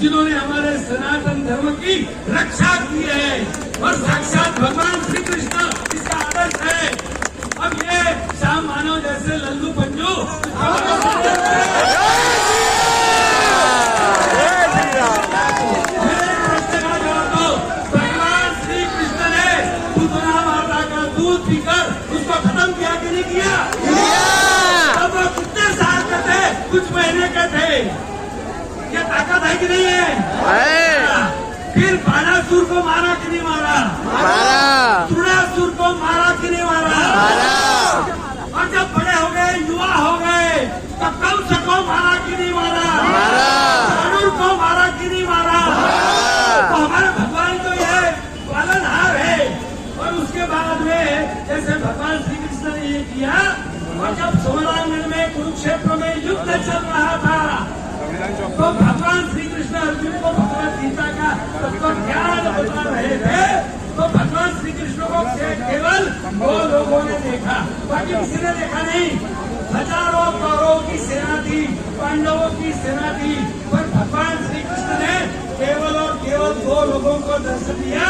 जिन्होंने हमारे सनातन धर्म की रक्षा की है और साक्षात भगवान श्री कृष्ण इसका आदर्श है। अब ये श्याम मानव जैसे लल्लू पंजू भगवान श्री कृष्ण ने पूतना माता का दूध पीकर उसको खत्म किया कि नहीं किया? अब वो कितने साल के थे? कुछ महीने के थे। ये ताकत है कि नहीं है? फिर बाणासुर को मारा कि नहीं मारा? तृणासुर को मारा कि नहीं मारा? और जब बड़े हो गए, युवा हो गए, तो कंस को मारा कि नहीं मारा? धनुर को मारा कि नहीं मारा? तो हमारे भगवान तो ये पालनहार है। और उसके बाद में जैसे भगवान श्री कृष्ण ने ये किया, और जब समरांगण में कुरुक्षेत्र में युद्ध चल रहा था, तो भगवान श्री कृष्ण अर्जुन को भगवत गीता का तत्व ज्ञान बता रहे थे। तो भगवान श्री कृष्ण को केवल 2 लोगों ने देखा, बाकी किसी ने देखा नहीं। हजारों कौरवों की सेना थी, पांडवों की सेना थी, पर भगवान श्री कृष्ण ने केवल और केवल 2 लोगों को दर्शन दिया।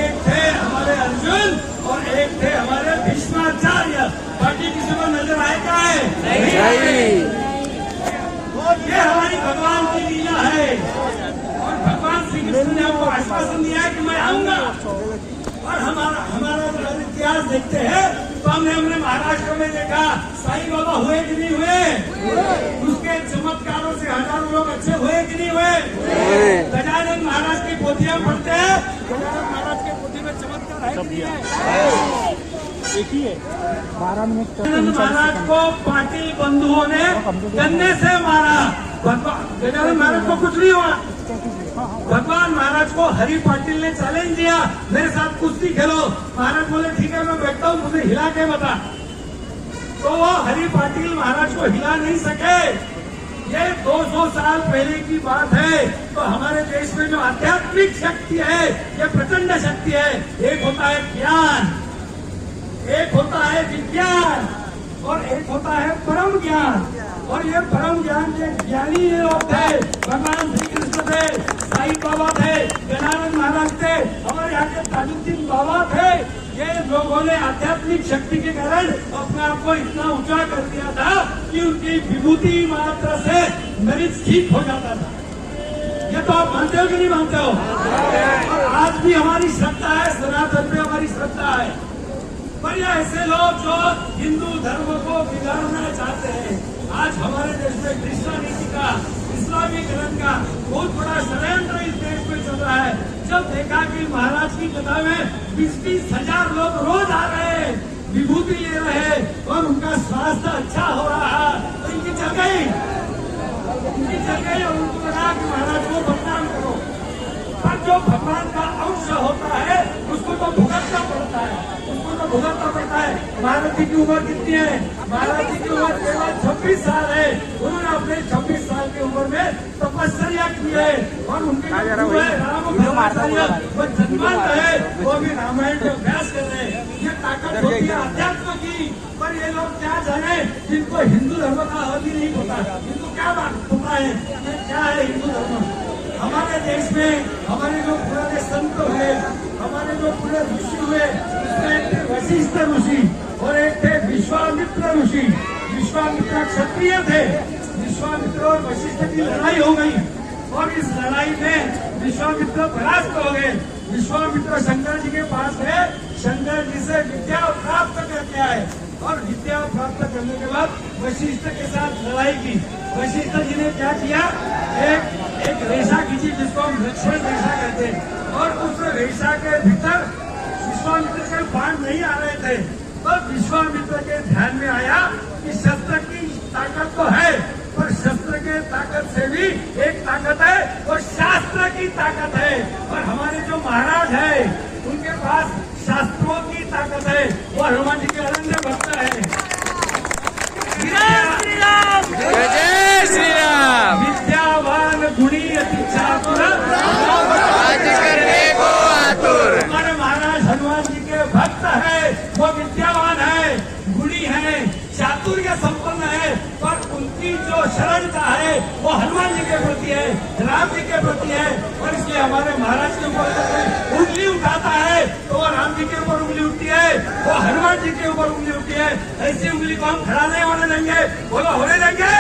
एक थे हमारे अर्जुन और एक थे हमारे भीष्माचार्य। बाकी किसी को नजर आए क्या है? नहीं। ये हमारी भगवान की लीला है। और भगवान श्री कृष्ण ने हमको आश्वासन दिया है कि मैं आऊंगा। और हमारा इतिहास देखते हैं तो हमने महाराष्ट्र में देखा, साईं बाबा हुए कि नहीं हुए? उसके चमत्कारों से हजारों लोग अच्छे हुए कि नहीं हुए? गजानन महाराज की पोथियां पढ़ते हैं, गजानन महाराज के पोथी में चमत्कार है कि नहीं है? एक ही है। गजानन महाराज को पाटिल बंधुओं ने गन्ने से मारा। गजानन महाराज को कुछ नहीं हुआ। भगवान महाराज को हरि पाटिल ने चैलेंज दिया, मेरे साथ कुश्ती खेलो। महाराज बोले ठीक है मैं बैठता हूँ, मुझे हिला के बता। तो वो हरि पाटिल महाराज को हिला नहीं सके। ये 200 साल पहले की बात है। तो हमारे देश में जो आध्यात्मिक शक्ति है, ये प्रचंड शक्ति है। एक होता है ज्ञान, एक होता है विज्ञान, और एक होता है परम ज्ञान। और ये परम ज्ञान के ज्ञानी ये लोग थे। भगवान श्री कृष्ण थे, साईं बाबा थे, गजानन महाराज थे, हमारे यहाँ के ताजुद्दीन बाबा थे। ये लोगों ने आध्यात्मिक शक्ति के कारण अपने आप को इतना ऊंचा कर दिया था कि उनकी विभूति मात्र से मरीज ठीक हो जाता था। ये तो आप मानते हो कि नहीं मानते हो? और आज भी हमारी श्रद्धा है, सनातन में हमारी श्रद्धा है। पर ये ऐसे लोग जो हिंदू धर्म को बिगाड़ना चाहते हैं, आज हमारे देश में कृष्णा नीति का, इस्लामीकरण का बहुत बड़ा षड्यंत्र इस देश में चल रहा है। जब देखा कि महाराज की कथा में 20-20 हजार लोग रोज आ रहे हैं, विभूति ले रहे हैं और उनका स्वास्थ्य अच्छा हो रहा है, तो इनकी चल गई और उनको लगा कि महाराज को बदनाम करो। पर जो भगवान का अंश होता है उसको तो भुगतना पड़ता है। महाराज जी की उम्र कितनी है? महाराज जी की उम्र केवल 26 साल है। उन्होंने अपने 26 साल की उम्र में तपस्या की है। और उनके रामाचार्य वो जन्मांत है, वो भी रामायण का अभ्यास कर रहे हैं। ये ताकत होती है अध्यात्म की। पर ये लोग क्या जाने, जिनको हिंदू धर्म का अर्थ ही नहीं पता, इनको क्या बात पता है ये क्या है हिंदू धर्म। हमारे देश में हमारे जो पुराने संत हुए, हमारे जो पूरे ऋषि हुए, उसमें एक थे वशिष्ठ ऋषि और एक थे विश्वामित्र ऋषि। विश्वामित्र क्षत्रिय थे। विश्वामित्र और वशिष्ठ की लड़ाई हो गई और इस लड़ाई में विश्वामित्र परास्त हो गए। विश्वामित्र शंकर जी के पास है, शंकर जी से विद्या प्राप्त करके आए और विद्या प्राप्त करने के बाद वशिष्ठ के साथ लड़ाई की। वशिष्ठ जी ने क्या किया, एक रेशा खींची जिसको हम लक्ष्मण रेशा कहते हैं, और उस रेशा के भीतर विश्वामित्र के बाण नहीं आ रहे थे। तो विश्वामित्र के ध्यान में आया कि शस्त्र की ताकत तो है, पर शस्त्र के ताकत से भी एक ताकत है, वो शास्त्र की ताकत है। और हमारे जो महाराज है उनके पास शास्त्रों की ताकत है। वो हनुमान जी के अनन्य भक्त है। जय श्री राम। विद्यावान गुणी अति चातुर, हमारे महाराज हनुमान जी के भक्त है। वो विद्यावान है, गुणी है, चातुर्य संपन्न है, पर उनके उनकी जो शरणता है वो हनुमान जी के प्रति है, राम जी के प्रति है। और इसलिए हमारे महाराज के ऊपर अगर कोई उंगली उठाता है तो वो राम जी के ऊपर उंगली उठती है, वो हनुमान जी के ऊपर उंगली उठती है। ऐसी उंगली को हम खड़ा नहीं होने देंगे। बोलो, होने देंगे?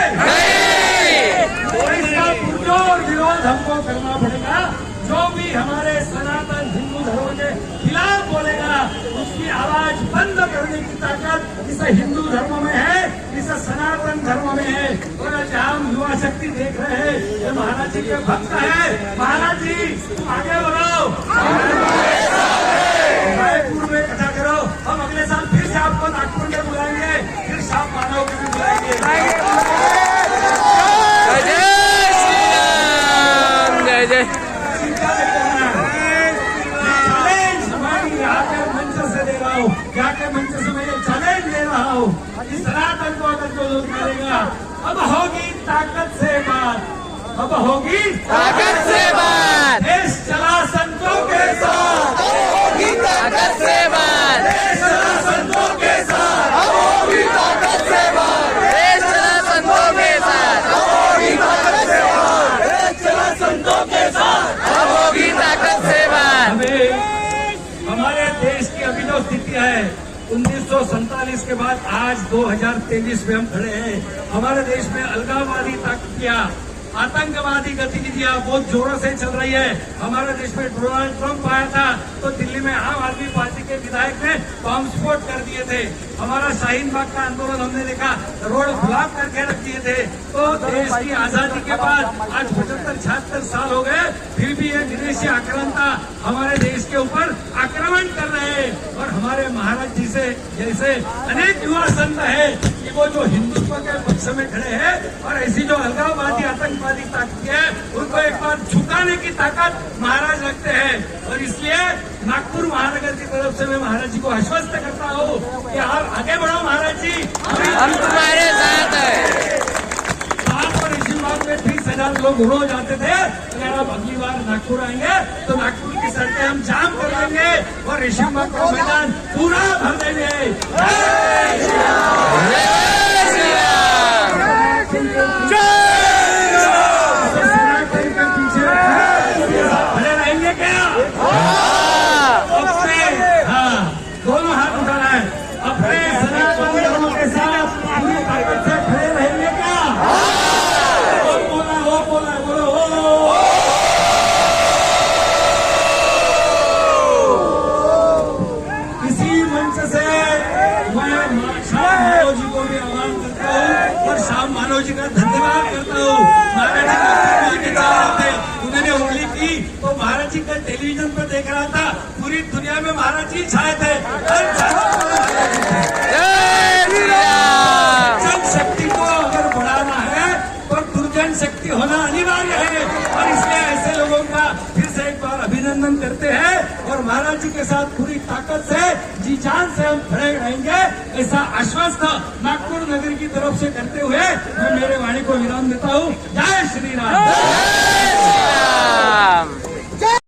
तो इसका पुरजोर विरोध हमको करना पड़ेगा। जो भी हमारे सनातन हिंदू धर्म के खिलाफ बोलेगा उसकी आवाज बंद करने की ताकत इस हिंदू धर्म में है, इस सनातन धर्म में है। और जहाँ हम युवा शक्ति देख रहे हैं ये महाराज जी के भक्त है। महाराज जी तुम आगे बढ़ो, रायपुर में कथा करो। हम अगले साल फिर से आपको नागपुर में बुलाएंगे, फिर शाम मानव को भी बुलाएंगे। जय जय श्री राम। जय जय। चैलेंज हमारी यहाँ के मंच से दे रहा हूँ, यहाँ के मंच से मैं ये चैलेंज दे रहा हूँ। इस सनातन को अगर जो लोग करेगा, अब होगी ताकत से बात, अब होगी ताकत से बात, देश चला संतों के साथ, होगी ताकत से बात, देश चला संतों के साथ, होगी ताकत से बात, देश चला संतों के साथ, होगी ताकत से बात, देश चला संतों के साथ। होगी ताकत से बात। हमें हमारे देश की अभी जो स्थिति है 1947 के बाद आज 2023 में हम खड़े हैं। हमारे देश में अलगाववादी ताकतियां, आतंकवादी गतिविधियां बहुत जोरों से चल रही है। हमारे देश में डोनाल्ड ट्रंप आया था तो दिल्ली में आम आदमी पार्टी के विधायक ने बम स्फोट कर दिए थे। हमारा शाहीन बाग का आंदोलन हमने देखा, रोड ब्लॉक करके रख दिए थे। तो देश की आजादी के बाद आज 75-76 साल हो गए, फिर भी ये विदेशी आक्रांता हमारे देश के ऊपर आक्रमण कर रहे हैं। और हमारे महाराज जी से जैसे अनेक युवा संत है कि वो जो हिंदुत्व के पक्ष में खड़े हैं और ऐसी जो अलगाववादी आतंकवादी ताकत है उनको एक बार झुकाने की ताकत महाराज रखते हैं। और इसलिए नागपुर महानगर की तरफ से मैं महाराज जी को आश्वस्त करता हूँ कि आप आगे बढ़ो महाराज जी, हम तुम्हारे साथ हैं। सात और ऋषि बाग में 30,000 लोग रोज आते थे। अगर आप अगली बार नागपुर आएंगे तो नागपुर की सड़कें हम जाम कर देंगे और ऋषि बाग का मैदान पूरा भर देंगे। जय श्री राम। जय खड़े रहेंगे क्या? अपने दोनों हाथ उठाना है। अपने सनातन धर्म के साथ पूरी ताकत से खड़े रहेंगे क्या? वो बोला बोलो इसी मंच से मैं शाम मानव जी को भी आह्वान करता हूँ और शाम मानव जी का धन्यवाद करता हूँ। महाराज जी आगे चल रहे थे, उन्होंने उंगली की तो महाराज जी का टेलीविजन पर देख रहा था, पूरी दुनिया में महाराज जी छाए थे। जन शक्ति को अगर बढ़ाना है तो दुर्जन शक्ति होना अनिवार्य है। और इसलिए ऐसे लोगों का फिर से एक बार अभिनंदन करते हैं और महाराज जी के साथ पूरी ताकत से जी जान से हम खड़े रहेंगे, ऐसा आश्वस्त नागपुर नगर की तरफ से करते हुए मैं मेरे वाणी को विराम देता हूँ। जय श्री राम। जय श्री राम।